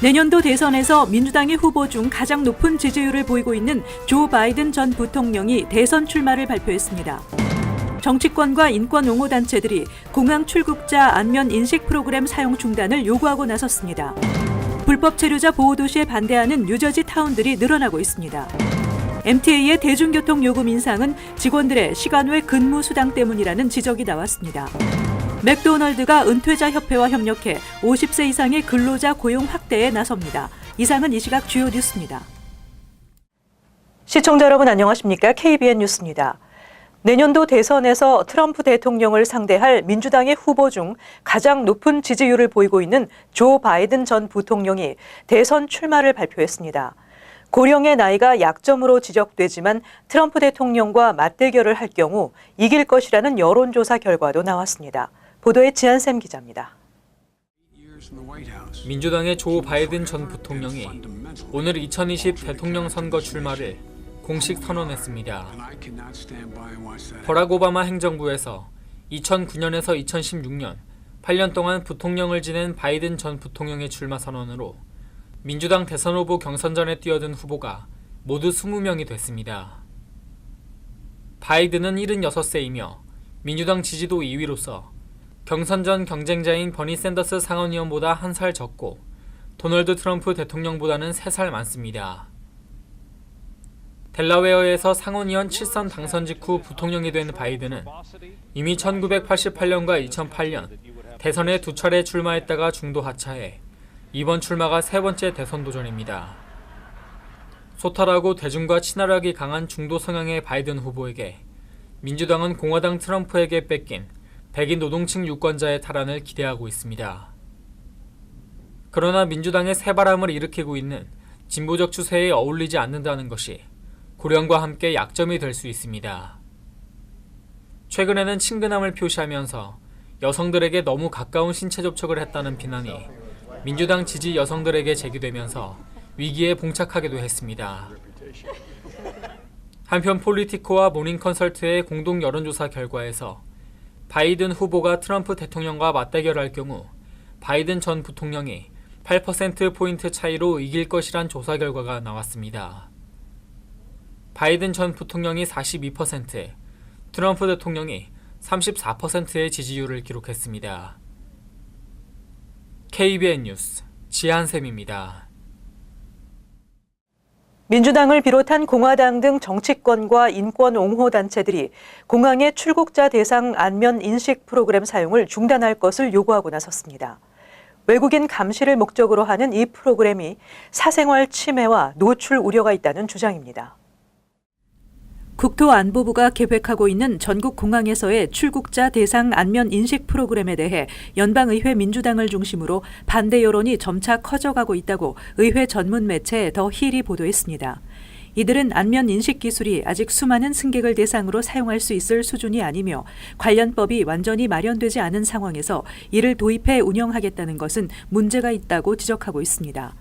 내년도 대선에서 민주당의 후보 중 가장 높은 지지율을 보이고 있는 조 바이든 전 부통령이 대선 출마를 발표했습니다. 정치권과 인권 옹호 단체들이 공항 출국자 안면 인식 프로그램 사용 중단을 요구하고 나섰습니다. 불법 체류자 보호 도시에 반대하는 뉴저지 타운들이 늘어나고 있습니다. MTA의 대중교통 요금 인상은 직원들의 시간 외 근무 수당 때문이라는 지적이 나왔습니다. 맥도널드가 은퇴자 협회와 협력해 50세 이상의 근로자 고용 확대에 나섭니다. 이상은 이 시각 주요 뉴스입니다. 시청자 여러분 안녕하십니까? KBN 뉴스입니다. 내년도 대선에서 트럼프 대통령을 상대할 민주당의 후보 중 가장 높은 지지율을 보이고 있는 조 바이든 전 부통령이 대선 출마를 발표했습니다. 고령의 나이가 약점으로 지적되지만 트럼프 대통령과 맞대결을 할 경우 이길 것이라는 여론조사 결과도 나왔습니다. 보도에 지한샘 기자입니다. 민주당의 조 바이든 전 부통령이 오늘 2020 대통령 선거 출마를 공식 선언했습니다. 버락 오바마 행정부에서 2009년에서 2016년 8년 동안 부통령을 지낸 바이든 전 부통령의 출마 선언으로 민주당 대선 후보 경선전에 뛰어든 후보가 모두 20명이 됐습니다. 바이든은 76세이며 민주당 지지도 2위로서 경선전 경쟁자인 버니 샌더스 상원의원보다 1살 적고 도널드 트럼프 대통령보다는 3살 많습니다. 델라웨어에서 상원의원 7선 당선 직후 부통령이 된 바이든은 이미 1988년과 2008년 대선에 2차례 출마했다가 중도 하차해 이번 출마가 3번째 대선 도전입니다. 소탈하고 대중과 친화력이 강한 중도 성향의 바이든 후보에게 민주당은 공화당 트럼프에게 뺏긴 백인 노동층 유권자의 탈환을 기대하고 있습니다. 그러나 민주당의 새바람을 일으키고 있는 진보적 추세에 어울리지 않는다는 것이 고령과 함께 약점이 될 수 있습니다. 최근에는 친근함을 표시하면서 여성들에게 너무 가까운 신체 접촉을 했다는 비난이 민주당 지지 여성들에게 제기되면서 위기에 봉착하기도 했습니다. 한편 폴리티코와 모닝컨설트의 공동 여론조사 결과에서 바이든 후보가 트럼프 대통령과 맞대결할 경우 바이든 전 부통령이 8%포인트 차이로 이길 것이란 조사 결과가 나왔습니다. 바이든 전 부통령이 42%, 트럼프 대통령이 34%의 지지율을 기록했습니다. KBN 뉴스 지한샘입니다. 민주당을 비롯한 공화당 등 정치권과 인권 옹호 단체들이 공항의 출국자 대상 안면 인식 프로그램 사용을 중단할 것을 요구하고 나섰습니다. 외국인 감시를 목적으로 하는 이 프로그램이 사생활 침해와 노출 우려가 있다는 주장입니다. 국토안보부가 계획하고 있는 전국 공항에서의 출국자 대상 안면 인식 프로그램에 대해 연방의회 민주당을 중심으로 반대 여론이 점차 커져가고 있다고 의회 전문 매체 더 힐이 보도했습니다. 이들은 안면 인식 기술이 아직 수많은 승객을 대상으로 사용할 수 있을 수준이 아니며 관련법이 완전히 마련되지 않은 상황에서 이를 도입해 운영하겠다는 것은 문제가 있다고 지적하고 있습니다.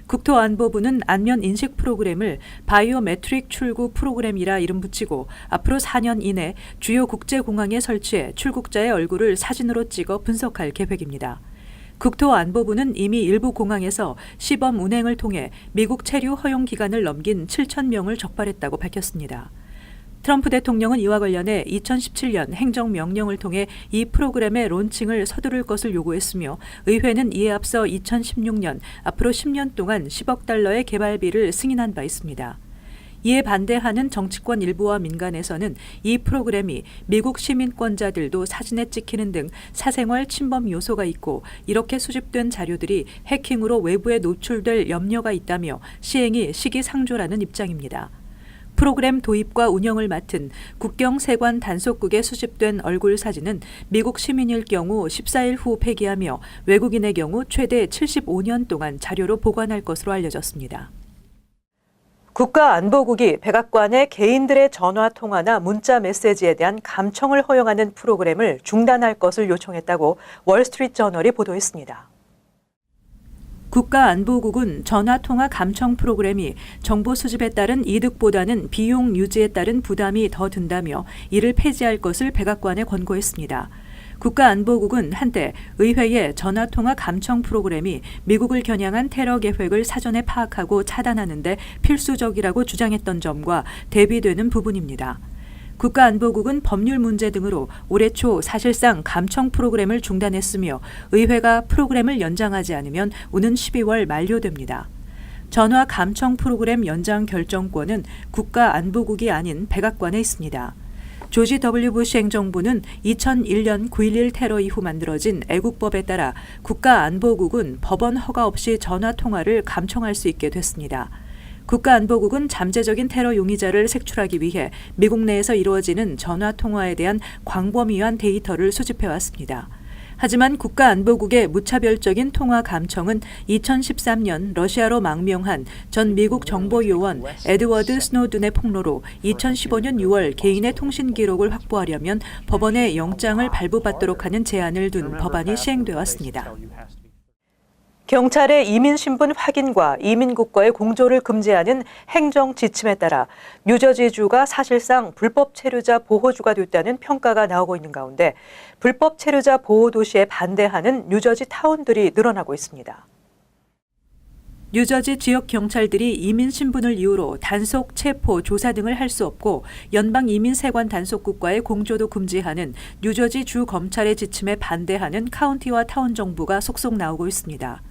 국토안보부는 안면 인식 프로그램을 바이오메트릭 출국 프로그램이라 이름 붙이고 앞으로 4년 이내 주요 국제공항에 설치해 출국자의 얼굴을 사진으로 찍어 분석할 계획입니다. 국토안보부는 이미 일부 공항에서 시범 운행을 통해 미국 체류 허용 기간을 넘긴 7,000명을 적발했다고 밝혔습니다. 트럼프 대통령은 이와 관련해 2017년 행정명령을 통해 이 프로그램의 론칭을 서두를 것을 요구했으며 의회는 이에 앞서 2016년 앞으로 10년 동안 10억 달러의 개발비를 승인한 바 있습니다. 이에 반대하는 정치권 일부와 민간에서는 이 프로그램이 미국 시민권자들도 사진에 찍히는 등 사생활 침범 요소가 있고 이렇게 수집된 자료들이 해킹으로 외부에 노출될 염려가 있다며 시행이 시기상조라는 입장입니다. 프로그램 도입과 운영을 맡은 국경세관 단속국에 수집된 얼굴 사진은 미국 시민일 경우 14일 후 폐기하며 외국인의 경우 최대 75년 동안 자료로 보관할 것으로 알려졌습니다. 국가안보국이 백악관에 개인들의 전화 통화나 문자 메시지에 대한 감청을 허용하는 프로그램을 중단할 것을 요청했다고 월스트리트저널이 보도했습니다. 국가안보국은 전화통화 감청 프로그램이 정보 수집에 따른 이득보다는 비용 유지에 따른 부담이 더 든다며 이를 폐지할 것을 백악관에 권고했습니다. 국가안보국은 한때 의회의 전화통화 감청 프로그램이 미국을 겨냥한 테러 계획을 사전에 파악하고 차단하는 데 필수적이라고 주장했던 점과 대비되는 부분입니다. 국가안보국은 법률 문제 등으로 올해 초 사실상 감청 프로그램을 중단했으며 의회가 프로그램을 연장하지 않으면 오는 12월 만료됩니다. 전화 감청 프로그램 연장 결정권은 국가안보국이 아닌 백악관에 있습니다. 조지 W. 부시 행정부는 2001년 9.11 테러 이후 만들어진 애국법에 따라 국가안보국은 법원 허가 없이 전화통화를 감청할 수 있게 됐습니다. 국가안보국은 잠재적인 테러 용의자를 색출하기 위해 미국 내에서 이루어지는 전화통화에 대한 광범위한 데이터를 수집해왔습니다. 하지만 국가안보국의 무차별적인 통화 감청은 2013년 러시아로 망명한 전 미국 정보요원 에드워드 스노든의 폭로로 2015년 6월 개인의 통신 기록을 확보하려면 법원에 영장을 발부받도록 하는 제한을 둔 법안이 시행돼 왔습니다. 경찰의 이민신분 확인과 이민국과의 공조를 금지하는 행정 지침에 따라 뉴저지주가 사실상 불법 체류자 보호주가 됐다는 평가가 나오고 있는 가운데 불법 체류자 보호 도시에 반대하는 뉴저지 타운들이 늘어나고 있습니다. 뉴저지 지역 경찰들이 이민 신분을 이유로 단속, 체포, 조사 등을 할 수 없고 연방 이민세관 단속국과의 공조도 금지하는 뉴저지 주 검찰의 지침에 반대하는 카운티와 타운 정부가 속속 나오고 있습니다.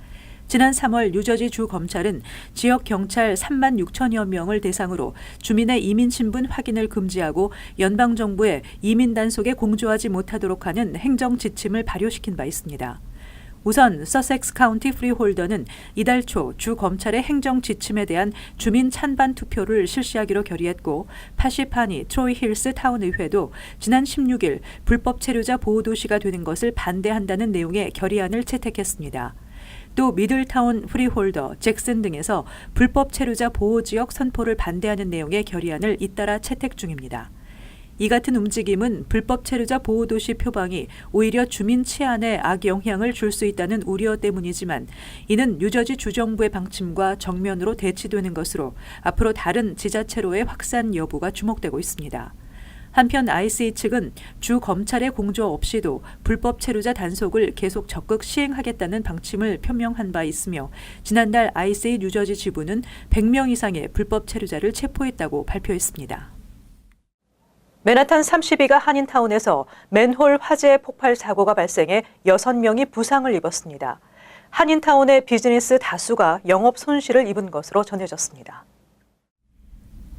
지난 3월 뉴저지 주 검찰은 지역 경찰 3만 6천여 명을 대상으로 주민의 이민 신분 확인을 금지하고 연방 정부에 이민 단속에 공조하지 못하도록 하는 행정 지침을 발효시킨 바 있습니다. 우선 서섹스 카운티 프리홀더는 이달 초 주 검찰의 행정 지침에 대한 주민 찬반 투표를 실시하기로 결의했고 파시파니 트로이 힐스 타운 의회도 지난 16일 불법 체류자 보호 도시가 되는 것을 반대한다는 내용의 결의안을 채택했습니다. 또 미들타운 프리홀더, 잭슨 등에서 불법 체류자 보호지역 선포를 반대하는 내용의 결의안을 잇따라 채택 중입니다. 이 같은 움직임은 불법 체류자 보호도시 표방이 오히려 주민 치안에 악영향을 줄 수 있다는 우려 때문이지만 이는 뉴저지 주정부의 방침과 정면으로 대치되는 것으로 앞으로 다른 지자체로의 확산 여부가 주목되고 있습니다. 한편 ICE 측은 주 검찰의 공조 없이도 불법 체류자 단속을 계속 적극 시행하겠다는 방침을 표명한 바 있으며 지난달 ICE 뉴저지 지부는 100명 이상의 불법 체류자를 체포했다고 발표했습니다. 맨하탄 32가 한인타운에서 맨홀 화재 폭발 사고가 발생해 6명이 부상을 입었습니다. 한인타운의 비즈니스 다수가 영업 손실을 입은 것으로 전해졌습니다.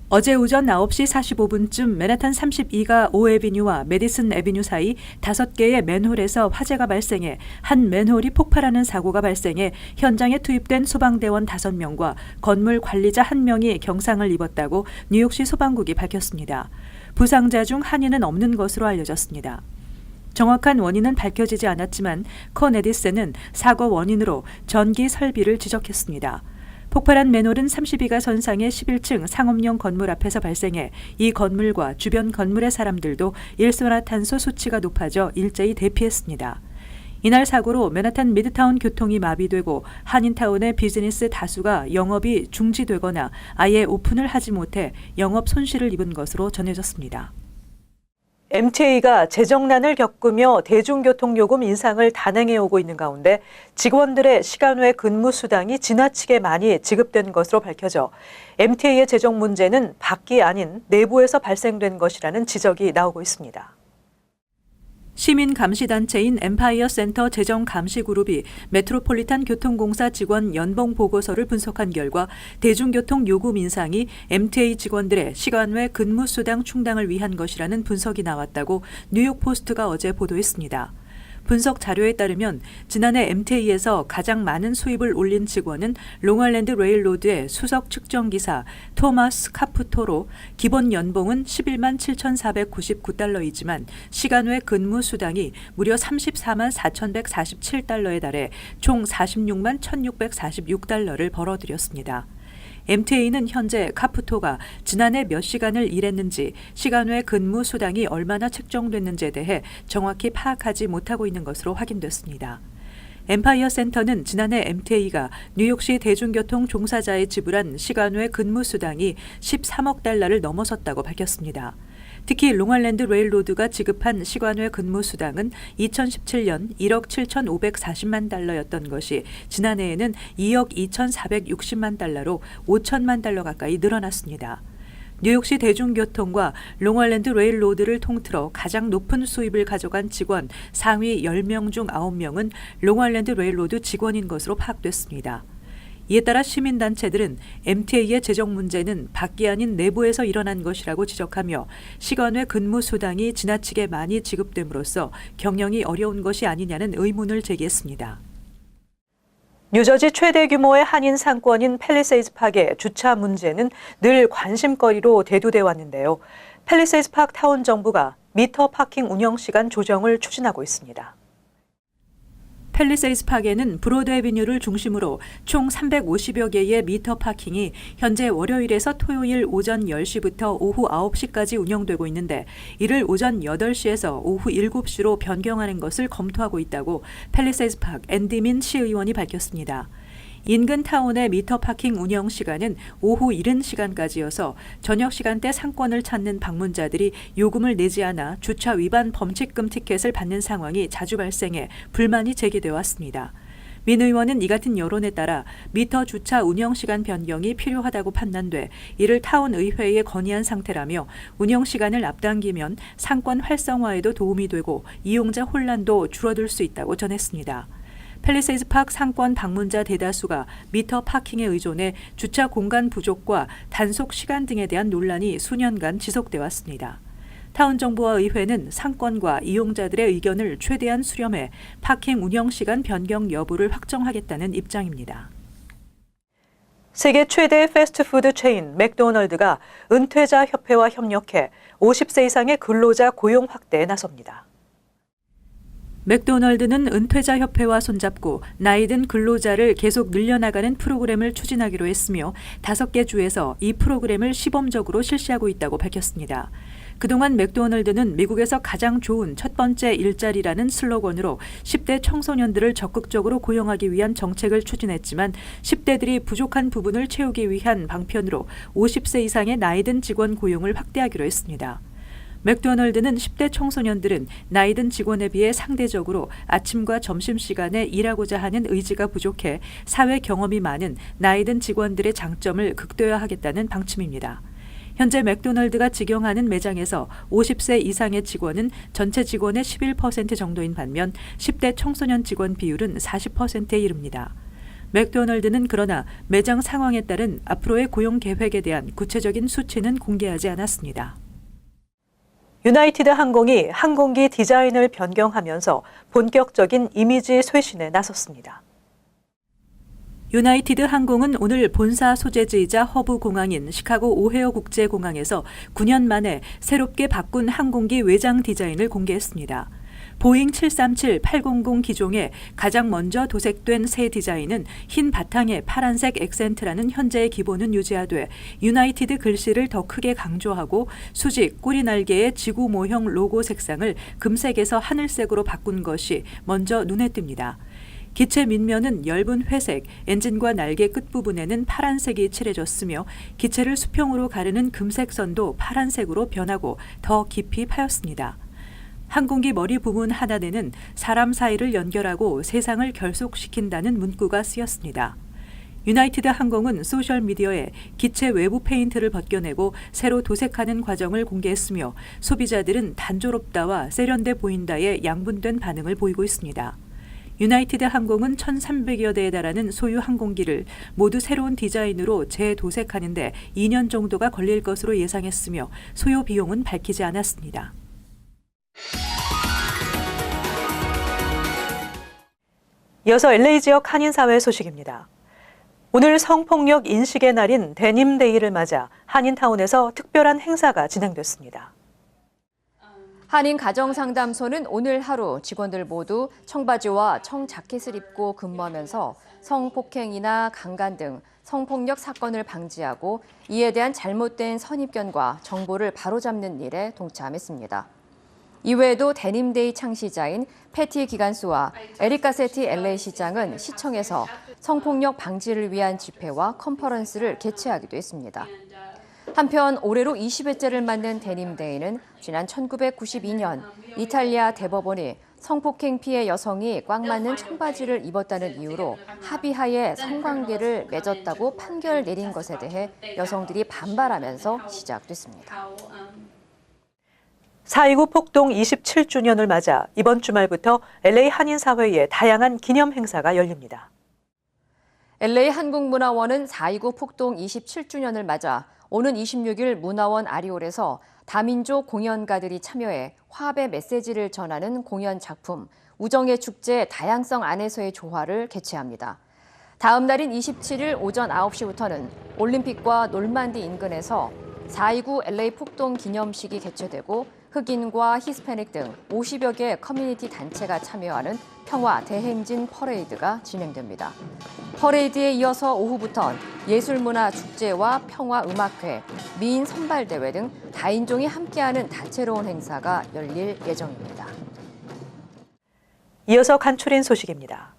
어제 오전 9시 45분쯤 맨하탄 32가 오에비뉴와 메디슨 애비뉴 사이 5개의 맨홀에서 화재가 발생해 한 맨홀이 폭발하는 사고가 발생해 현장에 투입된 소방대원 5명과 건물 관리자 1명이 경상을 입었다고 뉴욕시 소방국이 밝혔습니다. 부상자 중 한인은 없는 것으로 알려졌습니다. 정확한 원인은 밝혀지지 않았지만 컨 에디슨은 사고 원인으로 전기 설비를 지적했습니다. 폭발한 맨홀은 32가 선상의 11층 상업용 건물 앞에서 발생해 이 건물과 주변 건물의 사람들도 일산화탄소 수치가 높아져 일제히 대피했습니다. 이날 사고로 맨하탄 미드타운 교통이 마비되고 한인타운의 비즈니스 다수가 영업이 중지되거나 아예 오픈을 하지 못해 영업 손실을 입은 것으로 전해졌습니다. MTA가 재정난을 겪으며 대중교통 요금 인상을 단행해오고 있는 가운데 직원들의 시간 외 근무 수당이 지나치게 많이 지급된 것으로 밝혀져 MTA의 재정 문제는 밖이 아닌 내부에서 발생된 것이라는 지적이 나오고 있습니다. 시민감시단체인 엠파이어 센터 재정감시그룹이 메트로폴리탄 교통공사 직원 연봉 보고서를 분석한 결과 대중교통 요금 인상이 MTA 직원들의 시간 외 근무 수당 충당을 위한 것이라는 분석이 나왔다고 뉴욕포스트가 어제 보도했습니다. 분석 자료에 따르면 지난해 MTA에서 가장 많은 수입을 올린 직원은 롱아일랜드 레일로드의 수석 측정기사 토마스 카푸토로 기본 연봉은 11만 7,499달러이지만 시간 외 근무 수당이 무려 34만 4,147달러에 달해 총 46만 1,646달러를 벌어들였습니다. MTA는 현재 카푸토가 지난해 몇 시간을 일했는지, 시간 외 근무 수당이 얼마나 책정됐는지에 대해 정확히 파악하지 못하고 있는 것으로 확인됐습니다. 엠파이어 센터는 지난해 MTA가 뉴욕시 대중교통 종사자에 지불한 시간 외 근무 수당이 13억 달러를 넘어섰다고 밝혔습니다. 특히 롱아일랜드 레일로드가 지급한 시간외 근무 수당은 2017년 1억 7,540만 달러였던 것이 지난해에는 2억 2,460만 달러로 5천만 달러 가까이 늘어났습니다. 뉴욕시 대중교통과 롱아일랜드 레일로드를 통틀어 가장 높은 수입을 가져간 직원 상위 10명 중 9명은 롱아일랜드 레일로드 직원인 것으로 파악됐습니다. 이에 따라 시민단체들은 MTA의 재정 문제는 밖이 아닌 내부에서 일어난 것이라고 지적하며 시간외 근무 수당이 지나치게 많이 지급됨으로써 경영이 어려운 것이 아니냐는 의문을 제기했습니다. 뉴저지 최대 규모의 한인 상권인 팰리세이드 파크의 주차 문제는 늘 관심거리로 대두돼 왔는데요. 팰리세이드 파크 타운 정부가 미터 파킹 운영 시간 조정을 추진하고 있습니다. 팰리세이드 파크에는 브로드 애비뉴를 중심으로 총 350여 개의 미터 파킹이 현재 월요일에서 토요일 오전 10시부터 오후 9시까지 운영되고 있는데 이를 오전 8시에서 오후 7시로 변경하는 것을 검토하고 있다고 팰리세이드 파크 앤디 민 시의원이 밝혔습니다. 인근 타운의 미터 파킹 운영 시간은 오후 이른 시간까지여서 저녁 시간대 상권을 찾는 방문자들이 요금을 내지 않아 주차 위반 범칙금 티켓을 받는 상황이 자주 발생해 불만이 제기되어 왔습니다. 민 의원은 이 같은 여론에 따라 미터 주차 운영 시간 변경이 필요하다고 판단돼 이를 타운 의회에 건의한 상태라며 운영 시간을 앞당기면 상권 활성화에도 도움이 되고 이용자 혼란도 줄어들 수 있다고 전했습니다. 팰리세이드 파크 상권 방문자 대다수가 미터 파킹에 의존해 주차 공간 부족과 단속 시간 등에 대한 논란이 수년간 지속돼 왔습니다. 타운 정부와 의회는 상권과 이용자들의 의견을 최대한 수렴해 파킹 운영 시간 변경 여부를 확정하겠다는 입장입니다. 세계 최대 패스트푸드 체인 맥도널드가 은퇴자 협회와 협력해 50세 이상의 근로자 고용 확대에 나섭니다. 맥도널드는 은퇴자 협회와 손잡고 나이든 근로자를 계속 늘려나가는 프로그램을 추진하기로 했으며 5개 주에서 이 프로그램을 시범적으로 실시하고 있다고 밝혔습니다. 그동안 맥도널드는 미국에서 가장 좋은 첫 번째 일자리라는 슬로건으로 10대 청소년들을 적극적으로 고용하기 위한 정책을 추진했지만 10대들이 부족한 부분을 채우기 위한 방편으로 50세 이상의 나이든 직원 고용을 확대하기로 했습니다. 맥도널드는 10대 청소년들은 나이든 직원에 비해 상대적으로 아침과 점심시간에 일하고자 하는 의지가 부족해 사회 경험이 많은 나이든 직원들의 장점을 극대화하겠다는 방침입니다. 현재 맥도널드가 직영하는 매장에서 50세 이상의 직원은 전체 직원의 11% 정도인 반면 10대 청소년 직원 비율은 40%에 이릅니다. 맥도널드는 그러나 매장 상황에 따른 앞으로의 고용 계획에 대한 구체적인 수치는 공개하지 않았습니다. 유나이티드 항공이 항공기 디자인을 변경하면서 본격적인 이미지 쇄신에 나섰습니다. 유나이티드 항공은 오늘 본사 소재지이자 허브 공항인 시카고 오헤어 국제공항에서 9년 만에 새롭게 바꾼 항공기 외장 디자인을 공개했습니다. 보잉 737-800 기종에 가장 먼저 도색된 새 디자인은 흰 바탕에 파란색 액센트라는 현재의 기본은 유지하되 유나이티드 글씨를 더 크게 강조하고 수직, 꼬리 날개의 지구 모형 로고 색상을 금색에서 하늘색으로 바꾼 것이 먼저 눈에 띕니다. 기체 밑면은 엷은 회색, 엔진과 날개 끝부분에는 파란색이 칠해졌으며 기체를 수평으로 가르는 금색 선도 파란색으로 변하고 더 깊이 파였습니다. 항공기 머리 부분 하단에는 사람 사이를 연결하고 세상을 결속시킨다는 문구가 쓰였습니다. 유나이티드 항공은 소셜미디어에 기체 외부 페인트를 벗겨내고 새로 도색하는 과정을 공개했으며 소비자들은 단조롭다와 세련돼 보인다에 양분된 반응을 보이고 있습니다. 유나이티드 항공은 1,300여 대에 달하는 소유 항공기를 모두 새로운 디자인으로 재도색하는 데 2년 정도가 걸릴 것으로 예상했으며 소요 비용은 밝히지 않았습니다. 이어서 LA 지역 한인사회 소식입니다. 오늘 성폭력 인식의 날인 데님데이를 맞아 한인타운에서 특별한 행사가 진행됐습니다. 한인가정상담소는 오늘 하루 직원들 모두 청바지와 청자켓을 입고 근무하면서 성폭행이나 강간 등 성폭력 사건을 방지하고 이에 대한 잘못된 선입견과 정보를 바로잡는 일에 동참했습니다. 이외에도 데님데이 창시자인 패티 기간수와 에릭 가세티 LA 시장은 시청에서 성폭력 방지를 위한 집회와 컨퍼런스를 개최하기도 했습니다. 한편 올해로 20회째를 맞는 데님데이는 지난 1992년 이탈리아 대법원이 성폭행 피해 여성이 꽉 맞는 청바지를 입었다는 이유로 합의하에 성관계를 맺었다고 판결 내린 것에 대해 여성들이 반발하면서 시작됐습니다. 4.29 폭동 27주년을 맞아 이번 주말부터 LA 한인사회에 다양한 기념 행사가 열립니다. LA 한국문화원은 4.29 폭동 27주년을 맞아 오는 26일 문화원 아리올에서 다민족 공연가들이 참여해 화합의 메시지를 전하는 공연 작품 우정의 축제 다양성 안에서의 조화를 개최합니다. 다음 날인 27일 오전 9시부터는 올림픽과 놀만디 인근에서 4.29 LA 폭동 기념식이 개최되고 흑인과 히스패닉 등 50여 개 커뮤니티 단체가 참여하는 평화 대행진 퍼레이드가 진행됩니다. 퍼레이드에 이어서 오후부턴 예술문화 축제와 평화음악회, 미인 선발대회 등 다인종이 함께하는 다채로운 행사가 열릴 예정입니다. 이어서 간추린 소식입니다.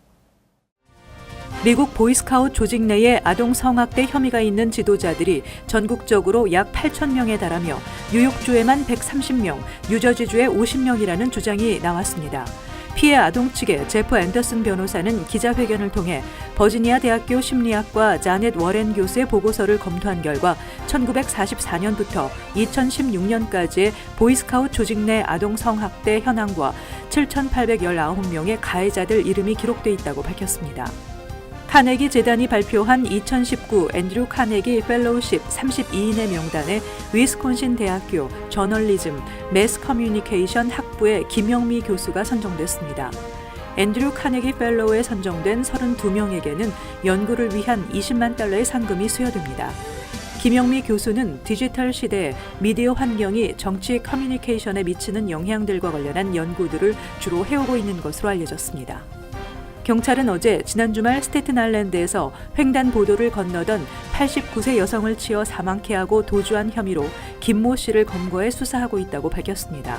미국 보이스카우트 조직 내에 아동 성학대 혐의가 있는 지도자들이 전국적으로 약 8천 명에 달하며 뉴욕주에만 130명, 뉴저지주에 50명이라는 주장이 나왔습니다. 피해 아동 측의 제프 앤더슨 변호사는 기자회견을 통해 버지니아 대학교 심리학과 자넷 워렌 교수의 보고서를 검토한 결과 1944년부터 2016년까지의 보이스카우트 조직 내 아동 성학대 현황과 7,819명의 가해자들 이름이 기록돼 있다고 밝혔습니다. 카네기 재단이 발표한 2019 앤드류 카네기 펠로우십 32인의 명단에 위스콘신 대학교 저널리즘 매스 커뮤니케이션 학부의 김영미 교수가 선정됐습니다. 앤드류 카네기 펠로우에 선정된 32명에게는 연구를 위한 $20만 달러의 상금이 수여됩니다. 김영미 교수는 디지털 시대의 미디어 환경이 정치 커뮤니케이션에 미치는 영향들과 관련한 연구들을 주로 해오고 있는 것으로 알려졌습니다. 경찰은 어제 지난 주말 스테튼 아일랜드에서 횡단보도를 건너던 89세 여성을 치어 사망케 하고 도주한 혐의로 김모 씨를 검거해 수사하고 있다고 밝혔습니다.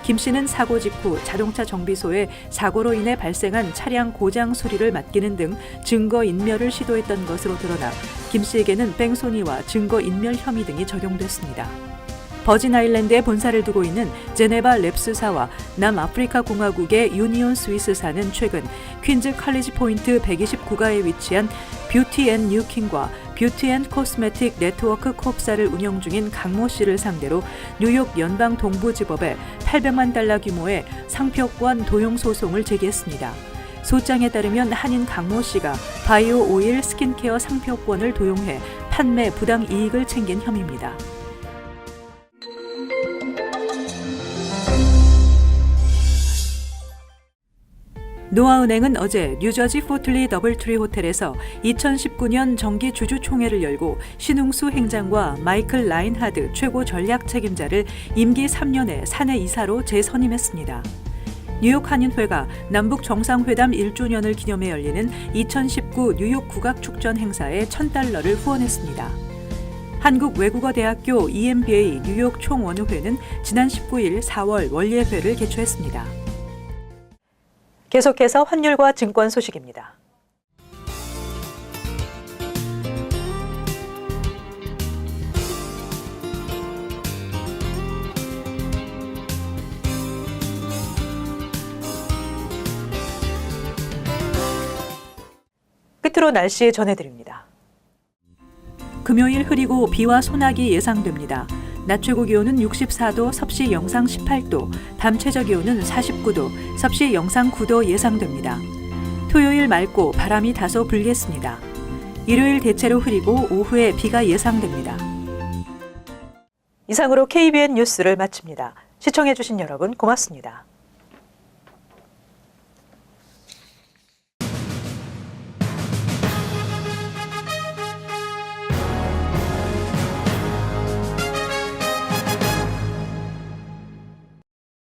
김 씨는 사고 직후 자동차 정비소에 사고로 인해 발생한 차량 고장 수리를 맡기는 등 증거 인멸을 시도했던 것으로 드러나 김 씨에게는 뺑소니와 증거 인멸 혐의 등이 적용됐습니다. 버진 아일랜드에 본사를 두고 있는 제네바 랩스사와 남아프리카 공화국의 유니온 스위스사는 최근 퀸즈 칼리지 포인트 129가에 위치한 뷰티 앤 뉴킹과 뷰티 앤 코스메틱 네트워크 콥사를 운영 중인 강모 씨를 상대로 뉴욕 연방 동부지법에 $800만 달러 규모의 상표권 도용 소송을 제기했습니다. 소장에 따르면 한인 강모 씨가 바이오 오일 스킨케어 상표권을 도용해 판매 부당 이익을 챙긴 혐의입니다. 노아은행은 어제 뉴저지 포틀리 더블트리 호텔에서 2019년 정기 주주총회를 열고 신웅수 행장과 마이클 라인하드 최고 전략 책임자를 임기 3년의 사내 이사로 재선임했습니다. 뉴욕 한인회가 남북 정상회담 1주년을 기념해 열리는 2019 뉴욕 국악축전 행사에 $1,000를 후원했습니다. 한국외국어대학교 EMBA 뉴욕 총원우회는 지난 19일 4월 원례회를 개최했습니다. 계속해서 환율과 증권 소식입니다. 끝으로 날씨 전해드립니다. 금요일 흐리고 비와 소나기 예상됩니다. 낮 최고 기온은 64도, 섭씨 영상 18도, 밤 최저 기온은 49도, 섭씨 영상 9도 예상됩니다. 토요일 맑고 바람이 다소 불겠습니다. 일요일 대체로 흐리고 오후에 비가 예상됩니다. 이상으로 KBN 뉴스를 마칩니다. 시청해주신 여러분 고맙습니다.